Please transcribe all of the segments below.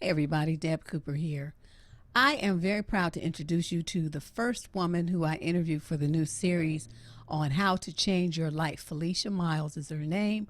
Hey everybody, Deb Cooper here. I am very proud to introduce you to the first woman who I interviewed for the new series on how to change your life. Felicia Miles is her name.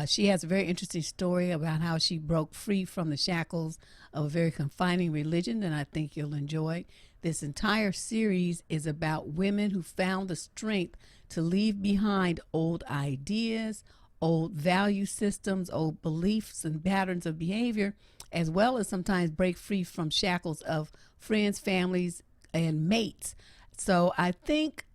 She has a very interesting story about how she broke free from the shackles of a very confining religion, and I think you'll enjoy. This entire series is about women who found the strength to leave behind old ideas, old value systems, old beliefs and patterns of behavior, as well as sometimes break free from shackles of friends, families, and mates. So I think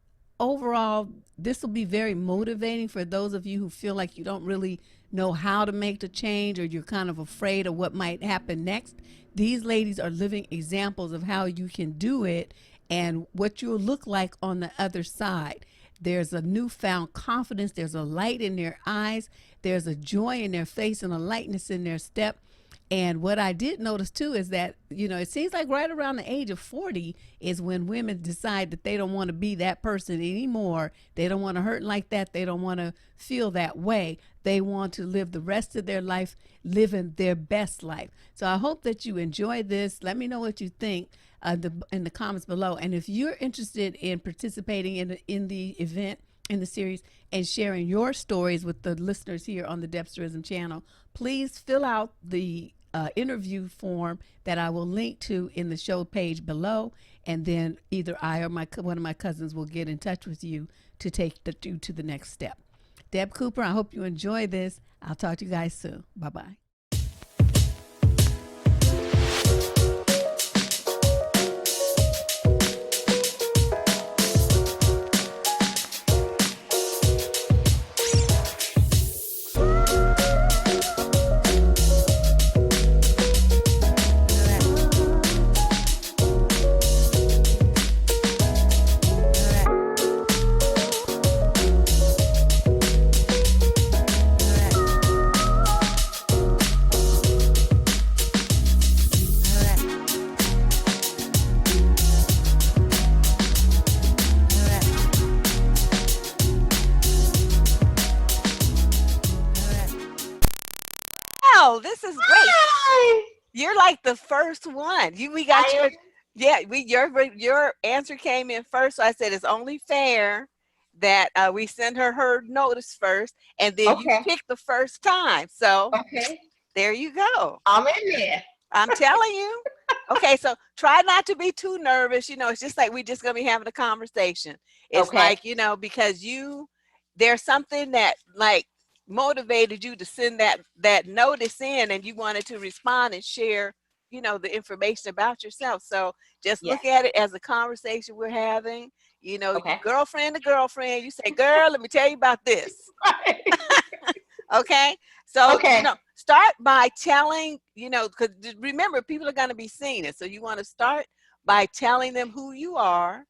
overall, this will be very motivating for those of you who feel like you don't really know how to make the change, or you're kind of afraid of what might happen next. These ladies are living examples of how you can do it and what you'll look like on the other side. There's a newfound confidence. There's a light in their eyes. There's a joy in their face and a lightness in their step. And what I did notice too is that, it seems like right around the age of 40 is when women decide that they don't want to be that person anymore. They don't want to hurt like that. They don't want to feel that way. They want to live the rest of their life living their best life. So I hope that you enjoy this. Let me know what you think in the comments below. And if you're interested in participating in the event, in the series, and sharing your stories with the listeners here on the Debsterism channel, please fill out the interview form that I will link to in the show page below, and then either I or one of my cousins will get in touch with you to take you to the next step. Deb Cooper, I hope you enjoy this. I'll talk to you guys soon. Bye-bye. Oh, this is great. Hi. You're like the first one. We got your answer came in first. So I said it's only fair that we send her notice first, and then you pick the first time. So there you go. I'm in there. I'm telling you. Okay, so try not to be too nervous. It's just like we're just gonna be having a conversation. It's like, because there's something that like motivated you to send that notice in, and you wanted to respond and share the information about yourself. So just look at it as a conversation we're having. Girlfriend to girlfriend, you say, girl, let me tell you about this. Okay, so start by telling, because remember, people are going to be seeing it, so you want to start by telling them who you are,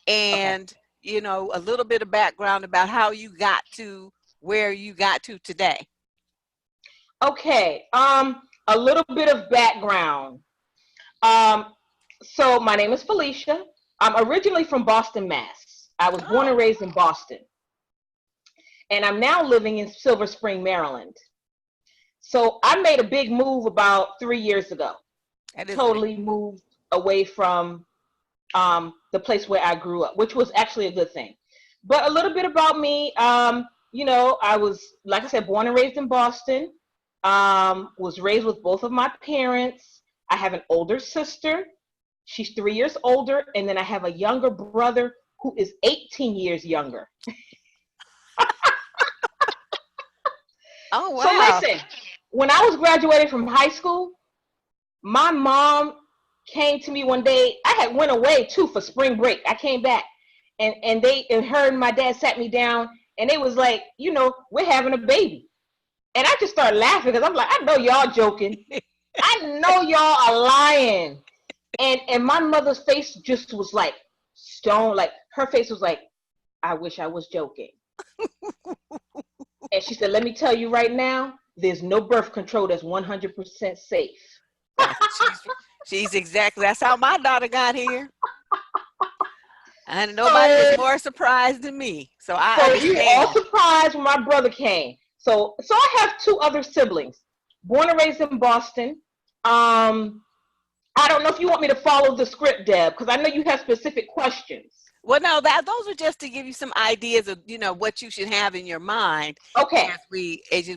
and a little bit of background about how you got to where you got to today. Okay, a little bit of background. So my name is Felicia. I'm originally from Boston, Mass. I was born and raised in Boston, and I'm now living in Silver Spring, Maryland. So I made a big move about 3 years ago. Totally moved away from the place where I grew up, which was actually a good thing. But a little bit about me. I was, like I said, born and raised in Boston, was raised with both of my parents. I have an older sister. She's 3 years older. And then I have a younger brother who is 18 years younger. Oh, wow. So listen, when I was graduating from high school, my mom came to me one day. I had went away too for spring break. I came back, and her and my dad sat me down. And it was like, we're having a baby. And I just started laughing because I'm like, I know y'all joking. I know y'all are lying. And my mother's face just was like stone. Like her face was like, I wish I was joking. And she said, let me tell you right now, there's no birth control that's 100% safe. She's exactly, that's how my daughter got here. And nobody was more surprised than me. So I understand. You were all surprised when my brother came. So I have two other siblings, born and raised in Boston. I don't know if you want me to follow the script, Deb, because I know you have specific questions. Well, no, those are just to give you some ideas of, what you should have in your mind Okay. as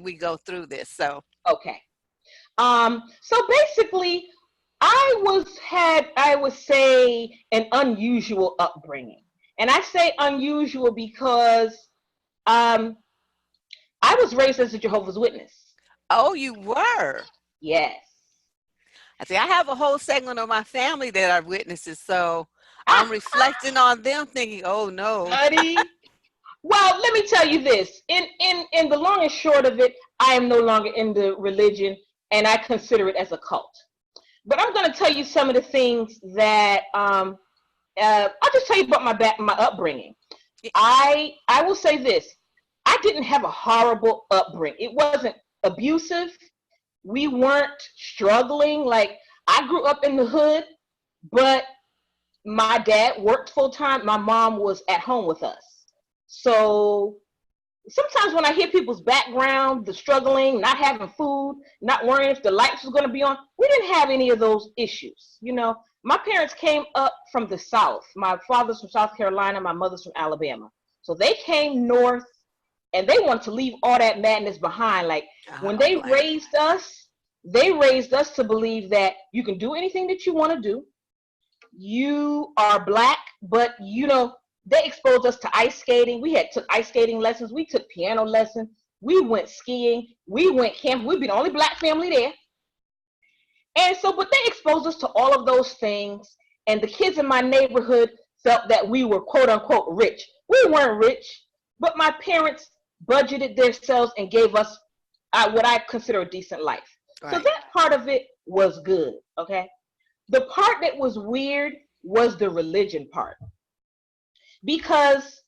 we go through this. So Okay. So basically, I would say, an unusual upbringing. And I say unusual because I was raised as a Jehovah's Witness. Oh, you were? Yes. I see. I have a whole segment of my family that are witnesses, so I'm reflecting on them, thinking, "Oh no." Buddy. Well, let me tell you this. In the long and short of it, I am no longer in the religion, and I consider it as a cult. But I'm going to tell you some of the things that I'll just tell you about my upbringing. I will say this: I didn't have a horrible upbringing. It wasn't abusive. We weren't struggling. Like, I grew up in the hood, but my dad worked full time. My mom was at home with us. So sometimes when I hear people's background, the struggling, not having food, not worrying if the lights was going to be on, we didn't have any of those issues. My parents came up from the South. My father's from South Carolina. My mother's from Alabama. So they came north, and they wanted to leave all that madness behind. Like, when they raised us to believe that you can do anything that you want to do. You are Black, but they exposed us to ice skating. We took ice skating lessons. We took piano lessons. We went skiing. We went camping. We'd be the only Black family there. And so, but they exposed us to all of those things. And the kids in my neighborhood felt that we were quote unquote rich. We weren't rich, but my parents budgeted themselves and gave us what I consider a decent life. Right. So that part of it was good. Okay. The part that was weird was the religion part. Because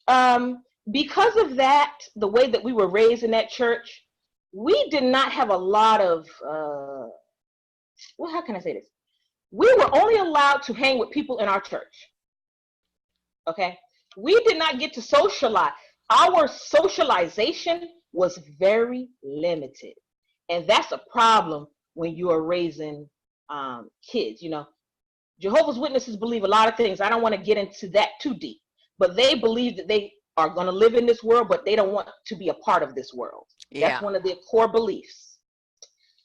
of that, the way that we were raised in that church, we did not have a lot of, how can I say this? We were only allowed to hang with people in our church. Okay? We did not get to socialize. Our socialization was very limited. And that's a problem when you are raising kids. Jehovah's Witnesses believe a lot of things. I don't want to get into that too deep. But they believe that they are going to live in this world, but they don't want to be a part of this world. Yeah. That's one of their core beliefs.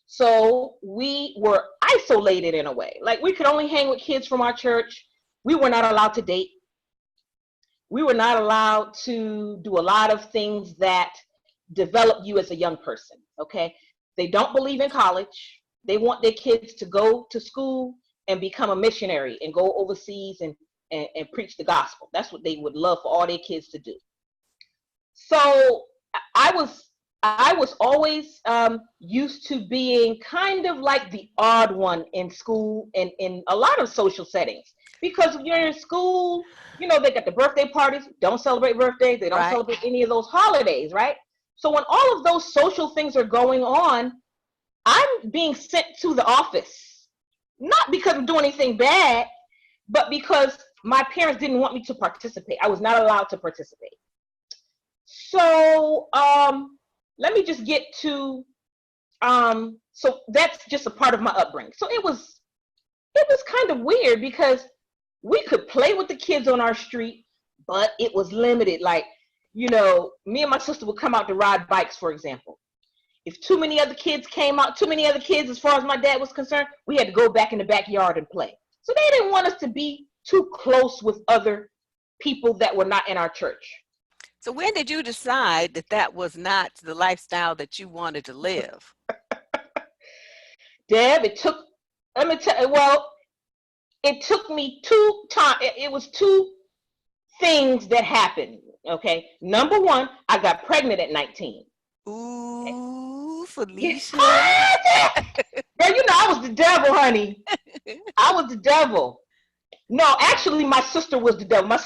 So we were isolated in a way. Like, we could only hang with kids from our church. We were not allowed to date. We were not allowed to do a lot of things that develop you as a young person. Okay? They don't believe in college. They want their kids to go to school and become a missionary and go overseas and preach the gospel. That's what they would love for all their kids to do. So I was always used to being kind of like the odd one in school and in a lot of social settings. Because when you're in school, they got the birthday parties, don't celebrate birthdays, they don't celebrate any of those holidays, right? So when all of those social things are going on, I'm being sent to the office. Not because I'm doing anything bad, but because my parents didn't want me to participate. I was not allowed to participate. So let me just get to, so that's just a part of my upbringing. So it was kind of weird because we could play with the kids on our street, but it was limited. Like, me and my sister would come out to ride bikes, for example. If too many other kids came out, too many other kids, as far as my dad was concerned, we had to go back in the backyard and play. So they didn't want us to be too close with other people that were not in our church. So when did you decide that that was not the lifestyle that you wanted to live? Deb, it took me two times. It was two things that happened, okay? Number one, I got pregnant at 19. Ooh, Felicia. Girl, I was the devil, honey. I was the devil. No, actually, my sister was the devil. My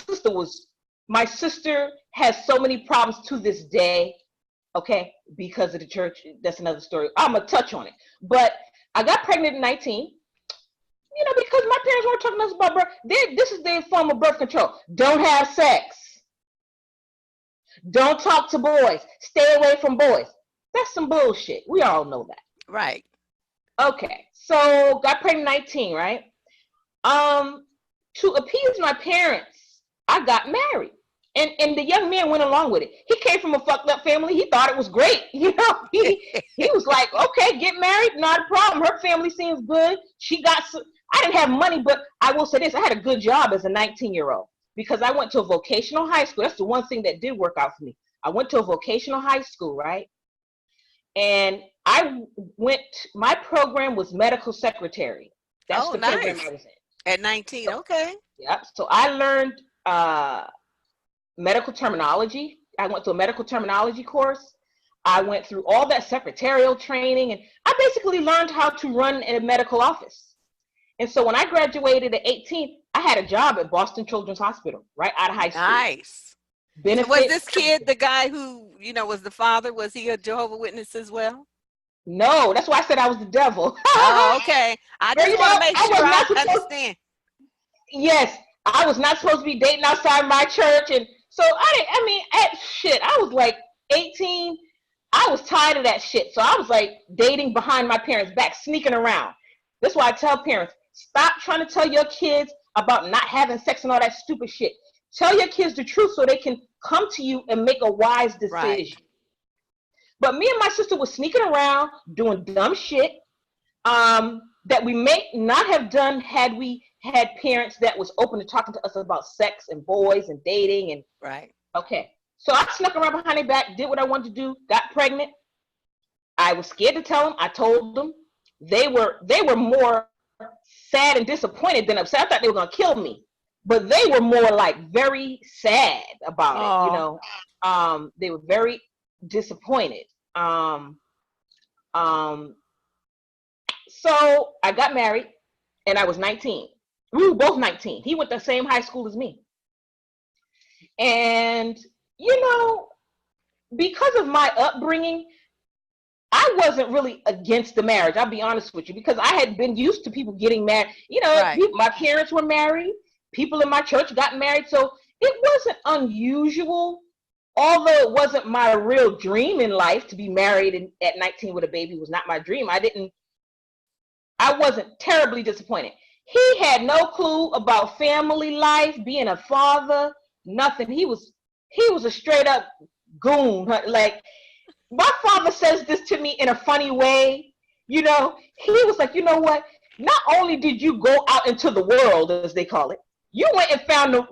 sister has so many problems to this day, okay, because of the church. That's another story. I'm going to touch on it. But I got pregnant at 19, because my parents weren't talking to us about birth. This is their form of birth control. Don't have sex. Don't talk to boys. Stay away from boys. That's some bullshit. We all know that. Right. Okay, so got pregnant 19, right? To appease my parents, I got married. And the young man went along with it. He came from a fucked up family. He thought it was great. He was like, okay, get married, not a problem. Her family seems good. I didn't have money, but I will say this, I had a good job as a 19-year-old because I went to a vocational high school. That's the one thing that did work out for me. I went to a vocational high school, right? And my program was medical secretary. That's the program I was in. At 19, okay. Yep. So I learned medical terminology. I went to a medical terminology course. I went through all that secretarial training, and I basically learned how to run in a medical office. And so when I graduated at 18, I had a job at Boston Children's Hospital right out of high school. Nice. So was this kid the guy who, was the father? Was he a Jehovah Witness as well? No, that's why I said I was the devil. Oh, okay. I just want to make sure I understand. Yes, I was not supposed to be dating outside my church. And so I was like 18. I was tired of that shit. So I was like dating behind my parents' back, sneaking around. That's why I tell parents, stop trying to tell your kids about not having sex and all that stupid shit. Tell your kids the truth so they can come to you and make a wise decision. Right. But me and my sister were sneaking around doing dumb shit that we may not have done had we had parents that was open to talking to us about sex and boys and dating and right. Okay. So I snuck around behind their back, did what I wanted to do, got pregnant. I was scared to tell them. I told them. They were more sad and disappointed than upset. I thought they were gonna kill me, but they were more like very sad about it. They were very disappointed. So I got married, and I was 19. We were both 19. He went to the same high school as me. And, because of my upbringing, I wasn't really against the marriage. I'll be honest with you, because I had been used to people getting married. Right. My parents were married. People in my church got married. So it wasn't unusual, although it wasn't my real dream in life to be married at 19 with a baby. Was not my dream. I wasn't terribly disappointed. He had no clue about family life, being a father, nothing. He was a straight up goon. Like, my father says this to me in a funny way. He was like, you know what? Not only did you go out into the world, as they call it, you went and found the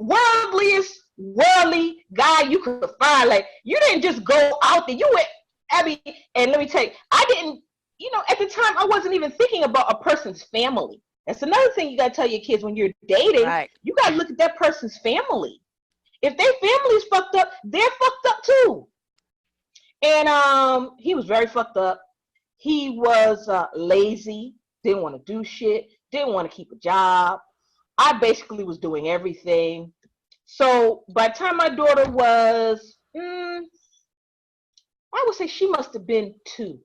worldly guy you could find. Like, you didn't just go out there. You went, Abby, and let me tell you, I didn't, at the time, I wasn't even thinking about a person's family. That's another thing you got to tell your kids when you're dating. Right. You got to look at that person's family. If their family's fucked up, they're fucked up too. And he was very fucked up. He was lazy, didn't want to do shit, didn't want to keep a job. I basically was doing everything. So by the time my daughter was, I would say she must have been 2.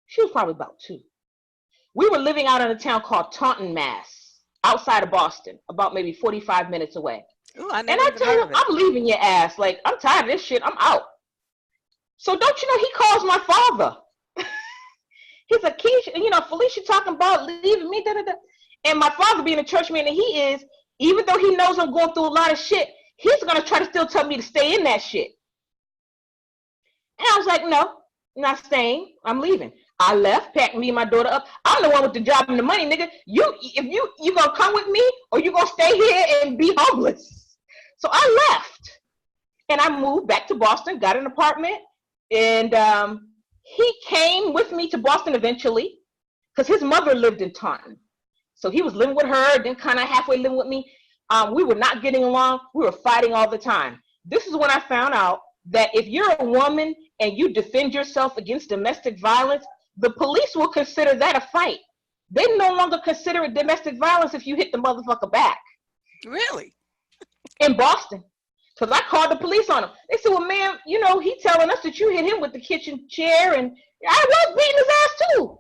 She was probably about 2. We were living out in a town called Taunton, Mass, outside of Boston, about maybe 45 minutes away. Ooh, I tell him, I'm leaving your ass. Like, I'm tired of this shit. I'm out. So don't you know, he calls my father. He's like, Keisha, Felicia talking about leaving me, da-da-da. And my father, being a church man that he is, even though he knows I'm going through a lot of shit, he's going to try to still tell me to stay in that shit. And I was like, no, not staying. I'm leaving. I left, packed me and my daughter up. I'm the one with the job and the money, nigga. You gonna come with me, or you gonna stay here and be homeless? So I left, and I moved back to Boston, got an apartment, and he came with me to Boston eventually, because his mother lived in Taunton. So he was living with her, then kind of halfway living with me. We were not getting along. We were fighting all the time. This is when I found out that if you're a woman and you defend yourself against domestic violence, the police will consider that a fight. They no longer consider it domestic violence if you hit the motherfucker back. Really? In Boston. Because I called the police on him. They said, well, ma'am, he telling us that you hit him with the kitchen chair, and I was beating his ass too.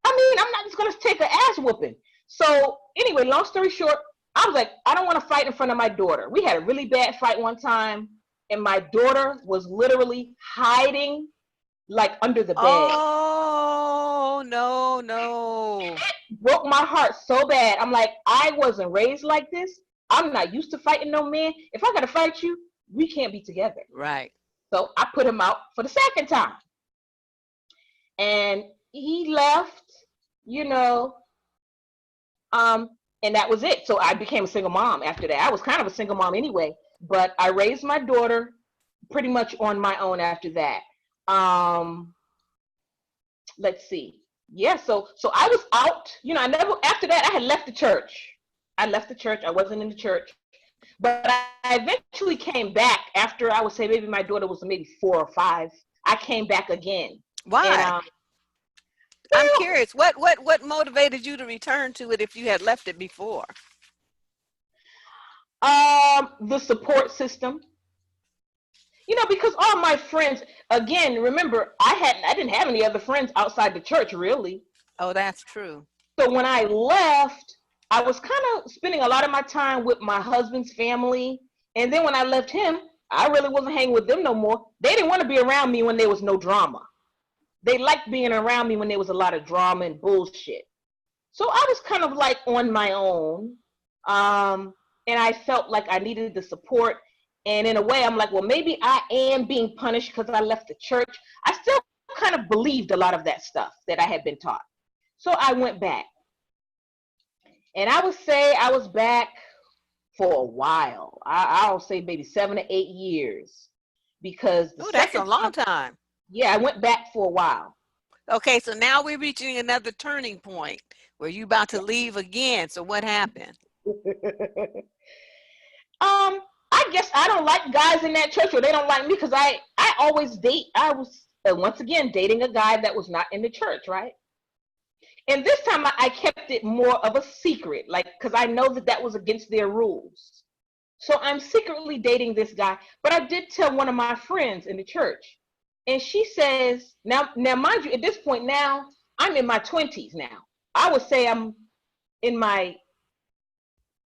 I'm not just going to take an ass whooping. So anyway, long story short, I was like, I don't want to fight in front of my daughter. We had a really bad fight one time, and my daughter was literally hiding like under the bed. Oh, no. Broke my heart so bad. I'm like, I wasn't raised like this. I'm not used to fighting no man. If I gotta fight you, we can't be together. Right. So I put him out for the second time. And he left, you know, and that was it. So I became a single mom after that. I was kind of a single mom anyway, but I raised my daughter pretty much on my own after that. Let's see. Yeah, so I was out, you know, after that I had left the church. I wasn't in the church. But I eventually came back after, I would say maybe my daughter was maybe 4 or 5. I came back again. Why? And, I'm curious. What motivated you to return to it if you had left it before? The support system. You know, because all my friends, again, remember, I didn't have any other friends outside the church, really. Oh, that's true. So when I left, I was kind of spending a lot of my time with my husband's family. And then when I left him, I really wasn't hanging with them no more. They didn't want to be around me when there was no drama. They liked being around me when there was a lot of drama and bullshit. So I was kind of like on my own. And I felt like I needed the support. And in a way, I'm like, well, maybe I am being punished because I left the church. I still kind of believed a lot of that stuff that I had been taught. So I went back. And I would say I was back for a while. I'll say maybe 7 to 8 years. Because that's a long time. Yeah, I went back for a while. Okay, so now we're reaching another turning point where you're about to leave again. So what happened? I guess I don't like guys in that church, or they don't like me, because I always date. I was, once again, dating a guy that was not in the church, right? And this time I kept it more of a secret, like, because I know that was against their rules. So I'm secretly dating this guy, but I did tell one of my friends in the church. And she says, now mind you, at this point now, I'm in my 20s now. I would say I'm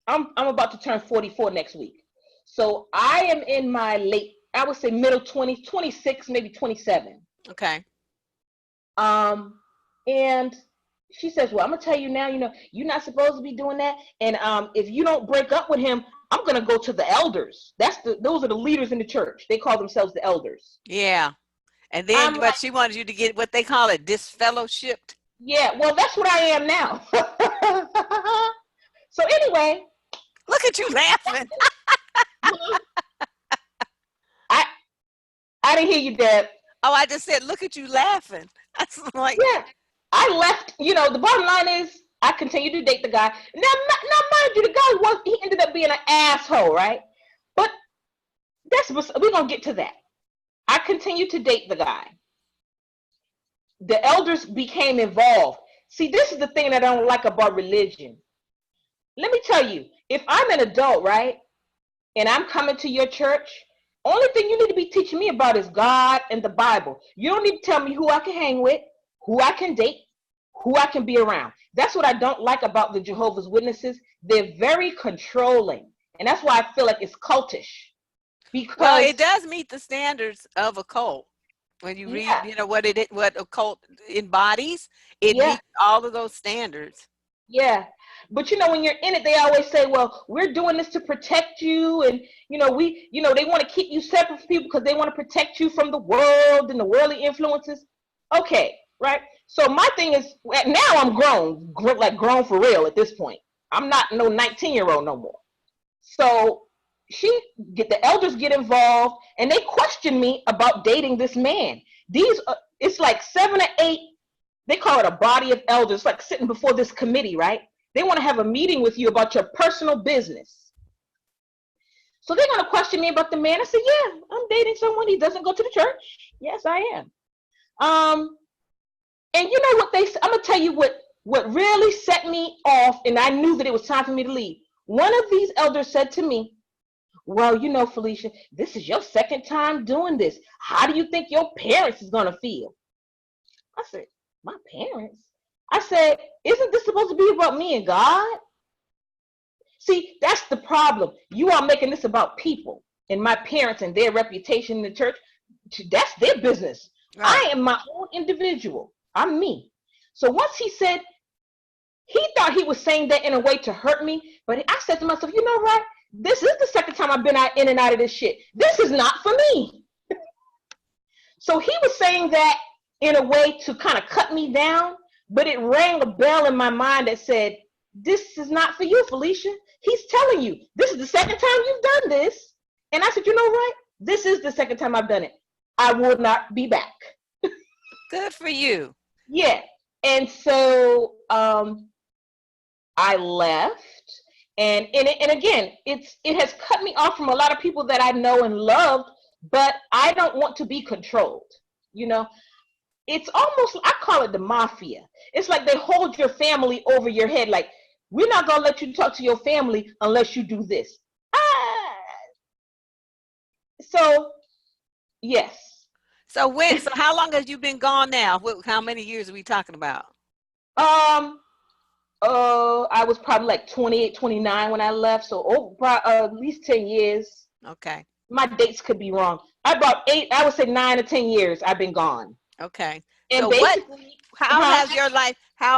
about to turn 44 next week. So I am in my I would say middle 20s, 26, maybe 27. Okay. And she says, well, I'm gonna tell you now, you know, you're not supposed to be doing that. And if you don't break up with him, I'm gonna go to the elders. Those are the leaders in the church. They call themselves the elders. Yeah. And then, but she wanted you to get what they call it, disfellowshipped. Yeah, well, that's what I am now. So anyway. Look at you laughing. I didn't hear you, Deb. Oh, I just said, look at you laughing. That's like, yeah, I left, you know, the bottom line is I continued to date the guy. Now mind you, the guy he ended up being an asshole, right? But we're going to get to that. I continued to date the guy. The elders became involved. See, this is the thing that I don't like about religion. Let me tell you, if I'm an adult, right, and I'm coming to your church, only thing you need to be teaching me about is God and the Bible. You don't need to tell me who I can hang with, who I can date, who I can be around. That's what I don't like about the Jehovah's Witnesses. They're very controlling. And that's why I feel like it's cultish. Because, well, it does meet the standards of a cult. When you read, you know, what a cult embodies, it meets all of those standards. Yeah. But, you know, when you're in it, they always say, well, we're doing this to protect you. And, you know, they want to keep you separate from people because they want to protect you from the world and the worldly influences. Okay. Right. So my thing is, now I'm grown for real at this point. I'm not no 19-year-old no more. So the elders get involved and they question me about dating this man. It's like 7 or 8. They call it a body of elders, like sitting before this committee, right? They want to have a meeting with you about your personal business. So they're going to question me about the man. I said, yeah, I'm dating someone. He doesn't go to the church. Yes, I am. And you know what I'm going to tell you what really set me off, and I knew that it was time for me to leave. One of these elders said to me, well, you know, Felicia, this is your second time doing this. How do you think your parents is going to feel? I said, my parents? I said, isn't this supposed to be about me and God? See, that's the problem. You are making this about people and my parents and their reputation in the church. That's their business. Right. I am my own individual. I'm me. So once he said, he thought he was saying that in a way to hurt me, but I said to myself, you know what? This is the second time I've been in and out of this shit. This is not for me. So he was saying that in a way to kind of cut me down, but it rang a bell in my mind that said, this is not for you, Felicia. He's telling you, this is the second time you've done this. And I said, you know what? This is the second time I've done it. I will not be back. Good for you. Yeah. And so I left. And again, it has cut me off from a lot of people that I know and loved, but I don't want to be controlled. You know, it's almost, I call it the mafia. It's like they hold your family over your head. Like, we're not going to let you talk to your family unless you do this. So, yes. So how long have you been gone now? How many years are we talking about? I was probably like 28, 29 when I left. So at least 10 years. Okay. My dates could be wrong. I would say 9 or 10 years I've been gone. Okay. And so basically, how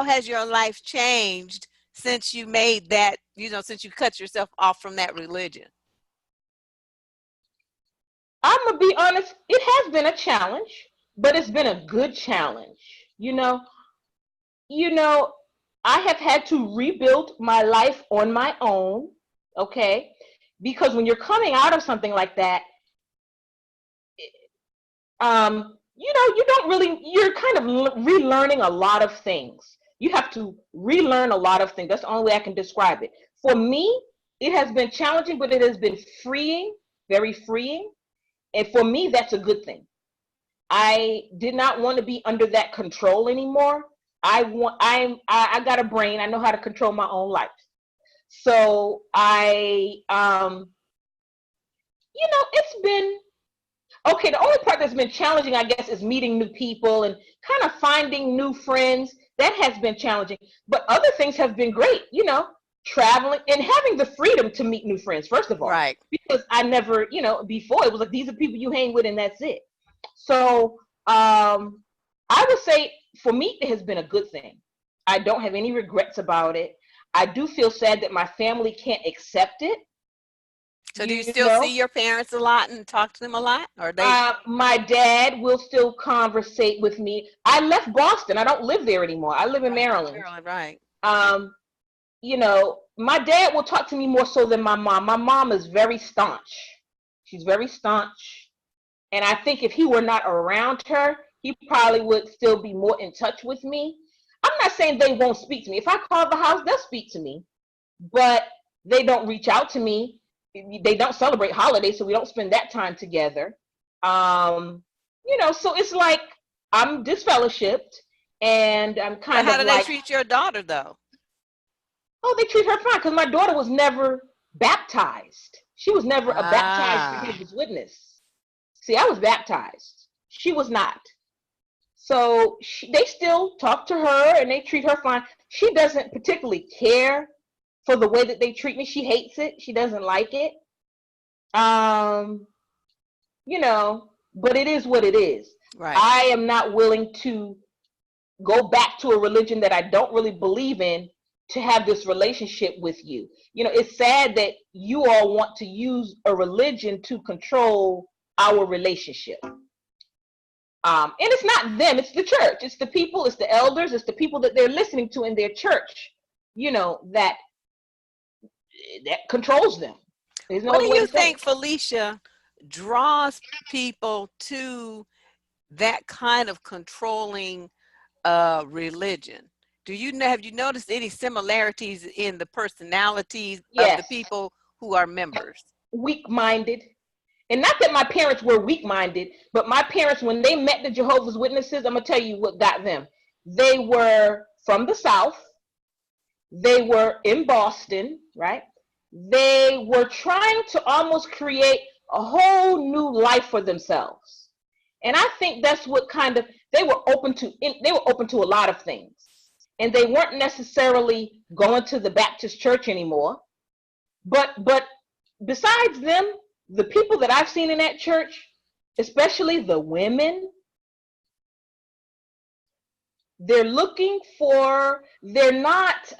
has your life changed since you made that, since you cut yourself off from that religion? I'm gonna be honest, it has been a challenge, but it's been a good challenge. You know, I have had to rebuild my life on my own, okay? Because when you're coming out of something like that, you're kind of relearning a lot of things. You have to relearn a lot of things. That's the only way I can describe it. For me, it has been challenging, but it has been freeing, very freeing. And for me, that's a good thing. I did not want to be under that control anymore. I got a brain. I know how to control my own life. So it's been okay. The only part that's been challenging, I guess, is meeting new people and kind of finding new friends. That has been challenging. But other things have been great, traveling and having the freedom to meet new friends, first of all. Right. Because I never, before it was like, these are people you hang with and that's it. So I would say for me, it has been a good thing. I don't have any regrets about it. I do feel sad that my family can't accept it. So do you still see your parents a lot and talk to them a lot? Or my dad will still conversate with me. I left Boston. I don't live there anymore. I live in Maryland. Maryland, right. My dad will talk to me more so than my mom. My mom is very staunch. She's very staunch. And I think if he were not around her, he probably would still be more in touch with me. I'm not saying they won't speak to me. If I call the house, they'll speak to me. But they don't reach out to me. They don't celebrate holidays, so we don't spend that time together. So it's like I'm disfellowshipped, and I'm kind of. How do they treat your daughter, though? Oh, they treat her fine because my daughter was never baptized. She was never a baptized Jehovah's Witness. See, I was baptized. She was not. So they still talk to her and they treat her fine. She doesn't particularly care for the way that they treat me. She hates it. She doesn't like it. But it is what it is. Right. I am not willing to go back to a religion that I don't really believe in to have this relationship with you. It's sad that you all want to use a religion to control our relationship. And it's not them, it's the church. It's the people, it's the elders, it's the people that they're listening to in their church, that controls them. What do you think, Felicia, draws people to that kind of controlling religion? Have you noticed any similarities in the personalities of the people who are members? Weak-minded. And not that my parents were weak-minded, but my parents, when they met the Jehovah's Witnesses, I'm going to tell you what got them. They were from the South. They were in Boston, right? They were trying to almost create a whole new life for themselves. And I think that's what they were open to a lot of things. And they weren't necessarily going to the Baptist church anymore. But besides them, the people that I've seen in that church, especially the women, they're looking for, they're not,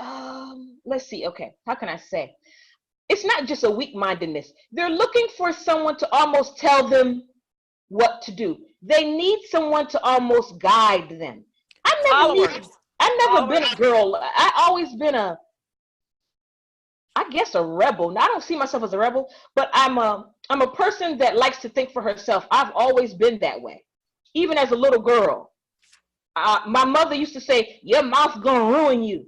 let's see, okay, how can I say? It's not just a weak-mindedness. They're looking for someone to almost tell them what to do. They need someone to almost guide them. Followers. I've never been a girl. I always been I guess a rebel. Now, I don't see myself as a rebel, but I'm a person that likes to think for herself. I've always been that way. Even as a little girl, my mother used to say, "Your mouth gonna ruin you,"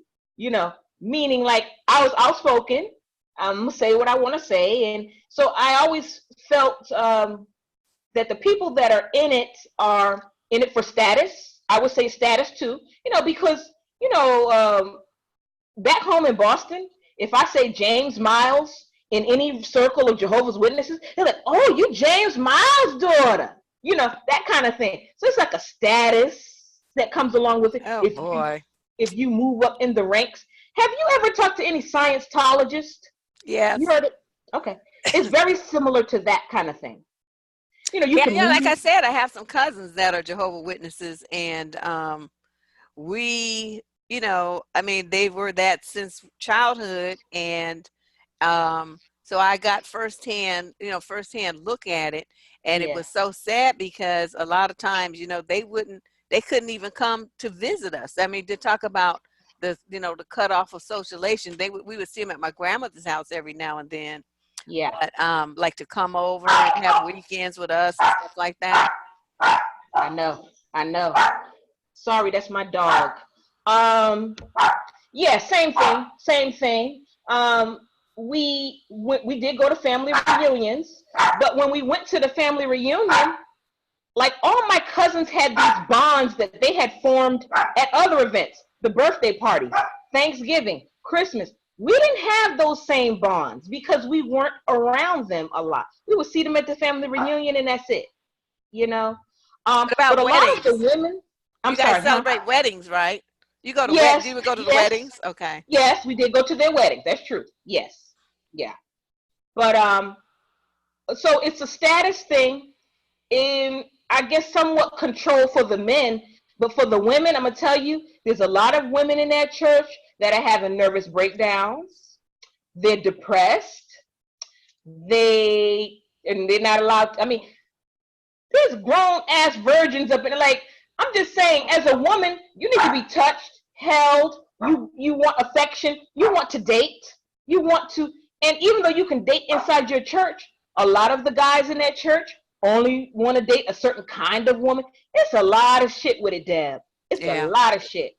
meaning like I was outspoken. I'm gonna say what I want to say, and so I always felt that the people that are in it for status. I would say status too, because back home in Boston, if I say James Miles in any circle of Jehovah's Witnesses, they're like, "Oh, you James Miles' daughter," that kind of thing. So it's like a status that comes along with it. Oh boy. If you move up in the ranks. Have you ever talked to any Scientologist? Yes. You heard it? Okay. It's very similar to that kind of thing. You can like I said, I have some cousins that are Jehovah Witnesses, and we, I mean, they were that since childhood, and so I got firsthand look at it, and it was so sad because a lot of times, they couldn't even come to visit us. I mean, to talk about the cutoff of socialization, we would see them at my grandmother's house every now and then. Yeah. But like to come over and have weekends with us and stuff like that. I know. Sorry, that's my dog. Yeah, same thing. We did go to family reunions, but when we went to the family reunion, like all my cousins had these bonds that they had formed at other events, the birthday parties, Thanksgiving, Christmas. We didn't have those same bonds because we weren't around them a lot. We would see them at the family reunion and that's it, What about but a weddings? lot of the women, you guys celebrate weddings, right? You go to yes, you would go to the weddings? Okay. Yes, we did go to their weddings. That's true. Yes. Yeah. But so it's a status thing, in I guess somewhat control for the men, but for the women, I'm gonna tell you, there's a lot of women in that church that are having nervous breakdowns. They're depressed. They're not allowed. I mean, there's grown ass virgins up in like. I'm just saying, as a woman, you need to be touched, held. You want affection. You want to date. You want to, and even though you can date inside your church, a lot of the guys in that church only want to date a certain kind of woman. It's a lot of shit with it, Deb. It's a lot of shit.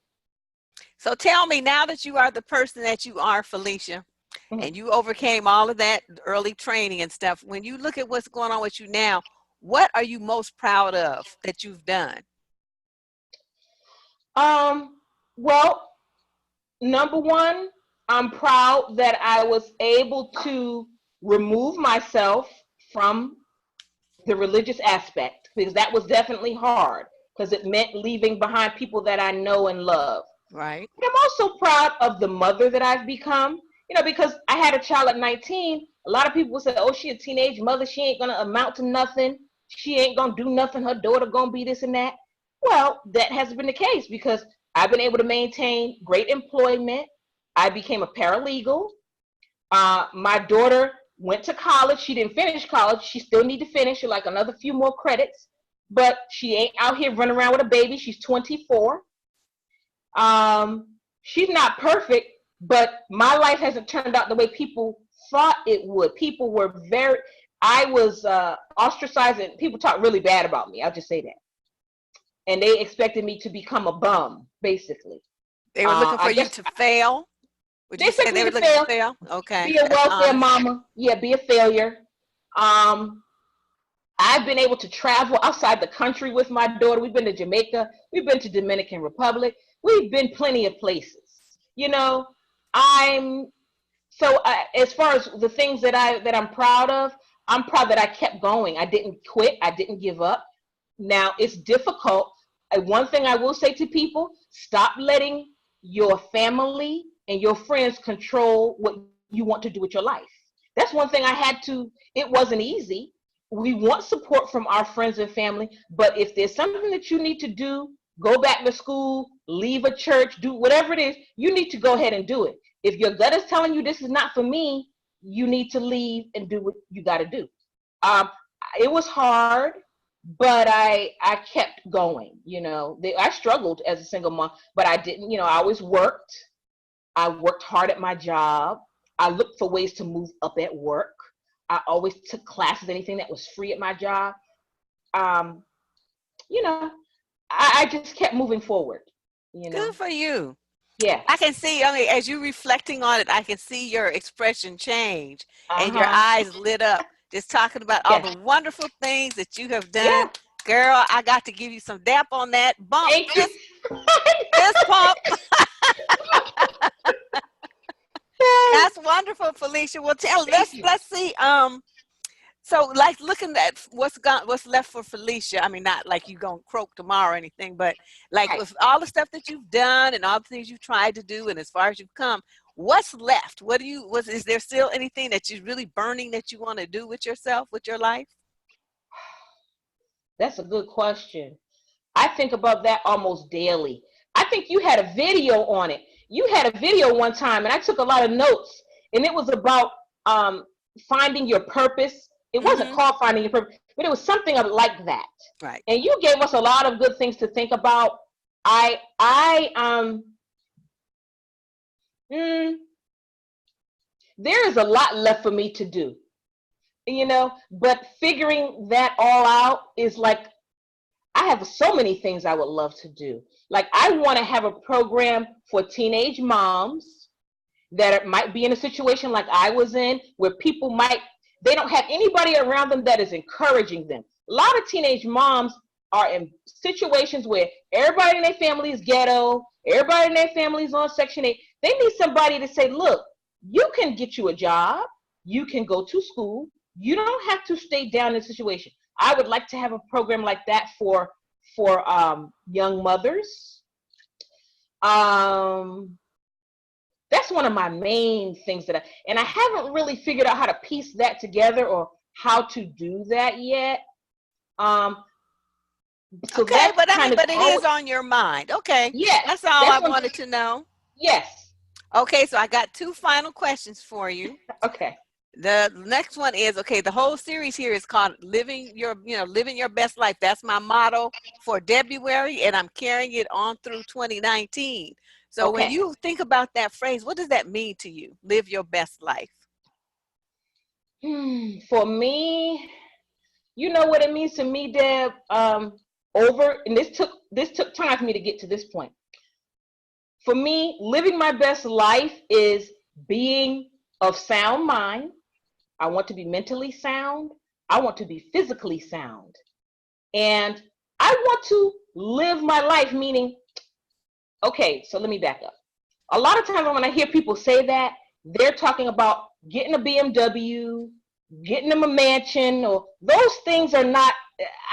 So tell me, now that you are the person that you are, Felicia, and you overcame all of that early training and stuff, when you look at what's going on with you now, what are you most proud of that you've done? Well, number one, I'm proud that I was able to remove myself from the religious aspect, because that was definitely hard, because it meant leaving behind people that I know and love. Right. But I'm also proud of the mother that I've become, because I had a child at 19. A lot of people say, "Oh, she a teenage mother. She ain't going to amount to nothing. She ain't going to do nothing. Her daughter going to be this and that." Well, that hasn't been the case, because I've been able to maintain great employment. I became a paralegal. My daughter went to college. She didn't finish college. She still need to finish like another few more credits, but she ain't out here running around with a baby. She's 24. She's not perfect, but my life hasn't turned out the way people thought it would. People were I was ostracized, and people talk really bad about me. I'll just say that. And they expected me to become a bum, basically. They were looking for you to fail? Would you say they were looking to fail? Okay. Be a welfare mama. Yeah, be a failure. I've been able to travel outside the country with my daughter. We've been to Jamaica. We've been to Dominican Republic. We've been plenty of places. As far as the things that I'm proud of, I'm proud that I kept going. I didn't quit. I didn't give up. Now, it's difficult. One thing I will say to people, stop letting your family and your friends control what you want to do with your life. That's one thing I had to, it wasn't easy. We want support from our friends and family, but if there's something that you need to do go back to school, leave a church, do whatever it is, you need to go ahead and do it. If your gut is telling you this is not for me, you need to leave and do what you got to do. It was hard, but I kept going. I struggled as a single mom, but I didn't. I always worked. I worked hard at my job. I looked for ways to move up at work. I always took classes, anything that was free at my job. You know, I just kept moving forward. Good for you. Yeah. I can see, I mean, as you reflecting on it, I can see your expression change and your Uh-huh. eyes lit up, just talking about all Yeah. the wonderful things that you have done. Yeah. Girl, I got to give you some dap on that. Bump, Thank you. fist pump. That's wonderful, Felicia. Well, let's see. So like looking at what's left for Felicia. I mean, not like you gonna croak tomorrow or anything, but like Right. with all the stuff that you've done and all the things you've tried to do, and as far as you've come, what's left? Is there still anything that you're really burning that you want to do with yourself, with your life? That's a good question. I think about that almost daily. I think you had a video on it. You had a video one time, and I took a lot of notes, and it was about finding your purpose. It wasn't called finding your purpose, but it was something like that. Right. And you gave us a lot of good things to think about. There is a lot left for me to do, but figuring that all out is like, I have so many things I would love to do. Like, I want to have a program for teenage moms that might be in a situation like I was in, where they don't have anybody around them that is encouraging them. A lot of teenage moms are in situations where everybody in their family is ghetto, everybody in their family is on Section 8. They need somebody to say, look, you can get you a job, you can go to school, you don't have to stay down in a situation. I would like to have a program like that for young mothers. That's one of my main things and I haven't really figured out how to piece that together or how to do that yet. So okay, but it is on your mind. Okay. Yes. That's all I wanted to know. Yes. Okay, so I got two final questions for you. Okay. The next one is, the whole series here is called living your best life. That's my motto for February, and I'm carrying it on through 2019. So when you think about that phrase, what does that mean to you? Live your best life. For me, you know what it means to me, Deb. And this took time for me to get to this point. For me, living my best life is being of sound mind. I want to be mentally sound. I want to be physically sound. And I want to live my life, meaning, okay, so let me back up. A lot of times when I hear people say that, they're talking about getting a BMW, getting them a mansion, or those things are not,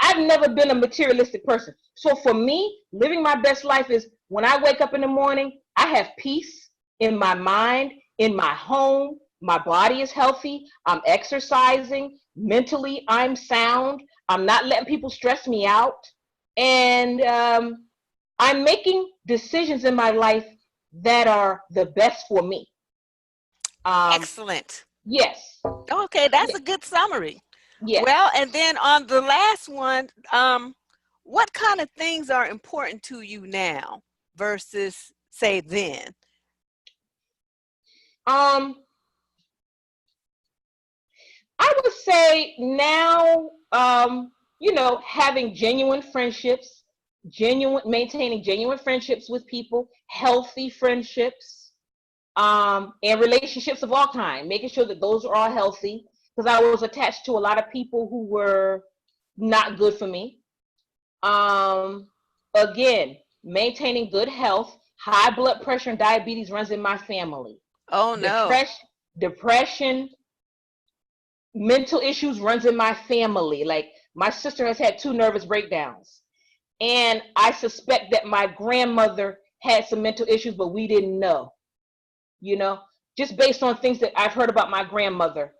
I've never been a materialistic person. So for me, living my best life is when I wake up in the morning, I have peace in my mind, in my home, my body is healthy, I'm exercising, mentally I'm sound, I'm not letting people stress me out, and I'm making decisions in my life that are the best for me. Excellent. Yes. Okay, that's a good summary. Yes. Well, and then on the last one, what kind of things are important to you now versus, say, then? I would say now, having genuine friendships, maintaining genuine friendships with people, healthy friendships, and relationships of all kinds, making sure that those are all healthy, because I was attached to a lot of people who were not good for me. Again, maintaining good health. High blood pressure and diabetes runs in my family. Oh, no. Depression, mental issues runs in my family. Like, my sister has had 2 nervous breakdowns, and I suspect that my grandmother had some mental issues, but we didn't know, just based on things that I've heard about my grandmother.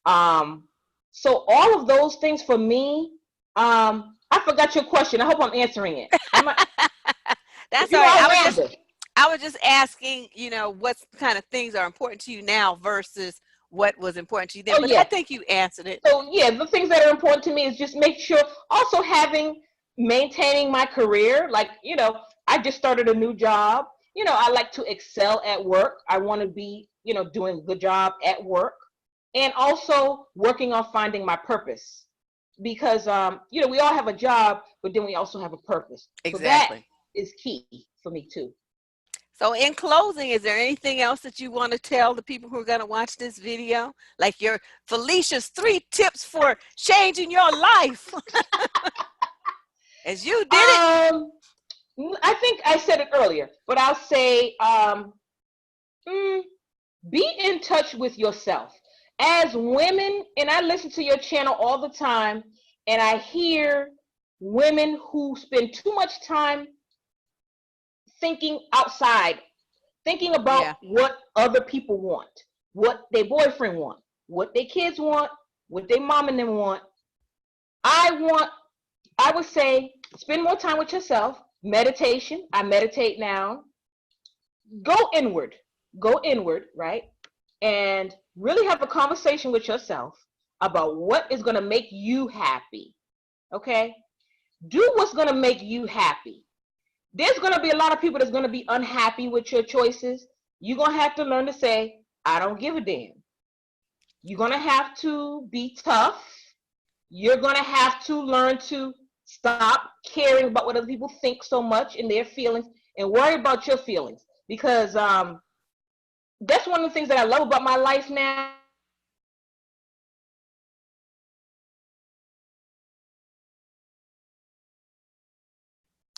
So all of those things for me, I forgot your question. I hope I'm answering it. That's You all know, right. I ramble. I was just asking, what kind of things are important to you now versus what was important to you then. Oh But I yeah. think you answered it. So yeah, the things that are important to me is just make sure also maintaining my career. Like, I just started a new job. I like to excel at work. I want to be, doing a good job at work, and also working on finding my purpose. Because we all have a job, but then we also have a purpose. So that Exactly. is key for me too. So in closing, is there anything else that you want to tell the people who are going to watch this video? Like your Felicia's 3 tips for changing your life as you did it? I think I said it earlier, but I'll say be in touch with yourself. As women, and I listen to your channel all the time, and I hear women who spend too much time thinking outside, thinking about Yeah. what other people want, what their boyfriend want, what their kids want, what their mom and them want. I would say spend more time with yourself. Meditation. I meditate now. Go inward. Go inward, right? And really have a conversation with yourself about what is going to make you happy. Okay? Do what's going to make you happy. There's going to be a lot of people that's going to be unhappy with your choices. You're going to have to learn to say, I don't give a damn. You're going to have to be tough. You're going to have to learn to stop caring about what other people think so much and their feelings, and worry about your feelings. Because that's one of the things that I love about my life now.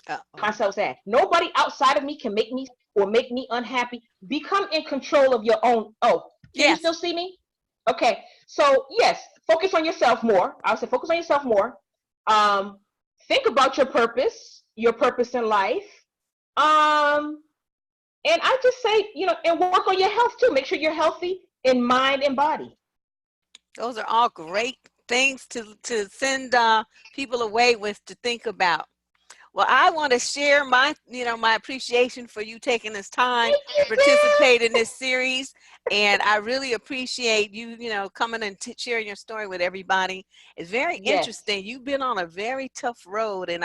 Uh-oh. Myself sad. Nobody outside of me can make me or make me unhappy. Become in control of your own. Oh, can you Yes. still see me? Okay. So yes, focus on yourself more. I would say focus on yourself more. Think about your purpose in life. And I just say, and work on your health too. Make sure you're healthy in mind and body. Those are all great things to send people away with to think about. Well, I want to share my appreciation for you taking this time Thank to you, participate in sis. this series. And I really appreciate you, coming and sharing your story with everybody. It's very Yes, interesting. You've been on a very tough road, and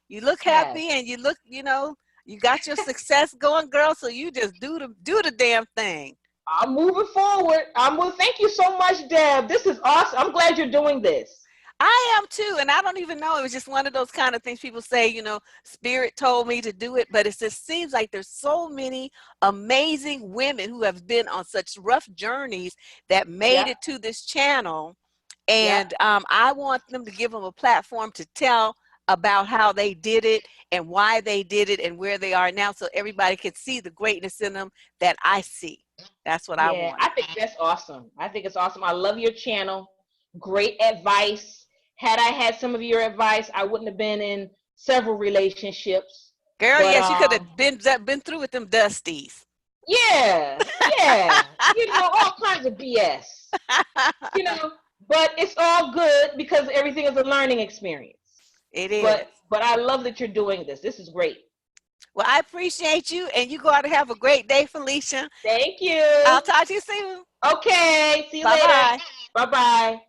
you look yes. happy, and you look, you got your success going, girl. So you just do the damn thing. I'm moving forward. Thank you so much, Deb. This is awesome. I'm glad you're doing this. I am too, and I don't even know. It was just one of those kind of things people say, spirit told me to do it, but it just seems like there's so many amazing women who have been on such rough journeys that made Yep, it to this channel, yep, and I want them to give them a platform to tell about how they did it and why they did it and where they are now, so everybody can see the greatness in them that I see. That's what I yeah. wanted. I think that's awesome. I think it's awesome. I love your channel. Great advice. Had I had some of your advice, I wouldn't have been in several relationships. Girl, But yes, you could have been through with them dusties. yeah, yeah. All kinds of BS. You know, but it's all good because everything is a learning experience. It is. But I love that you're doing this. This is great. Well, I appreciate you, and you go out and have a great day, Felicia. Thank I'll you. talk to you soon. Okay, see you later. Bye-bye. Bye-bye.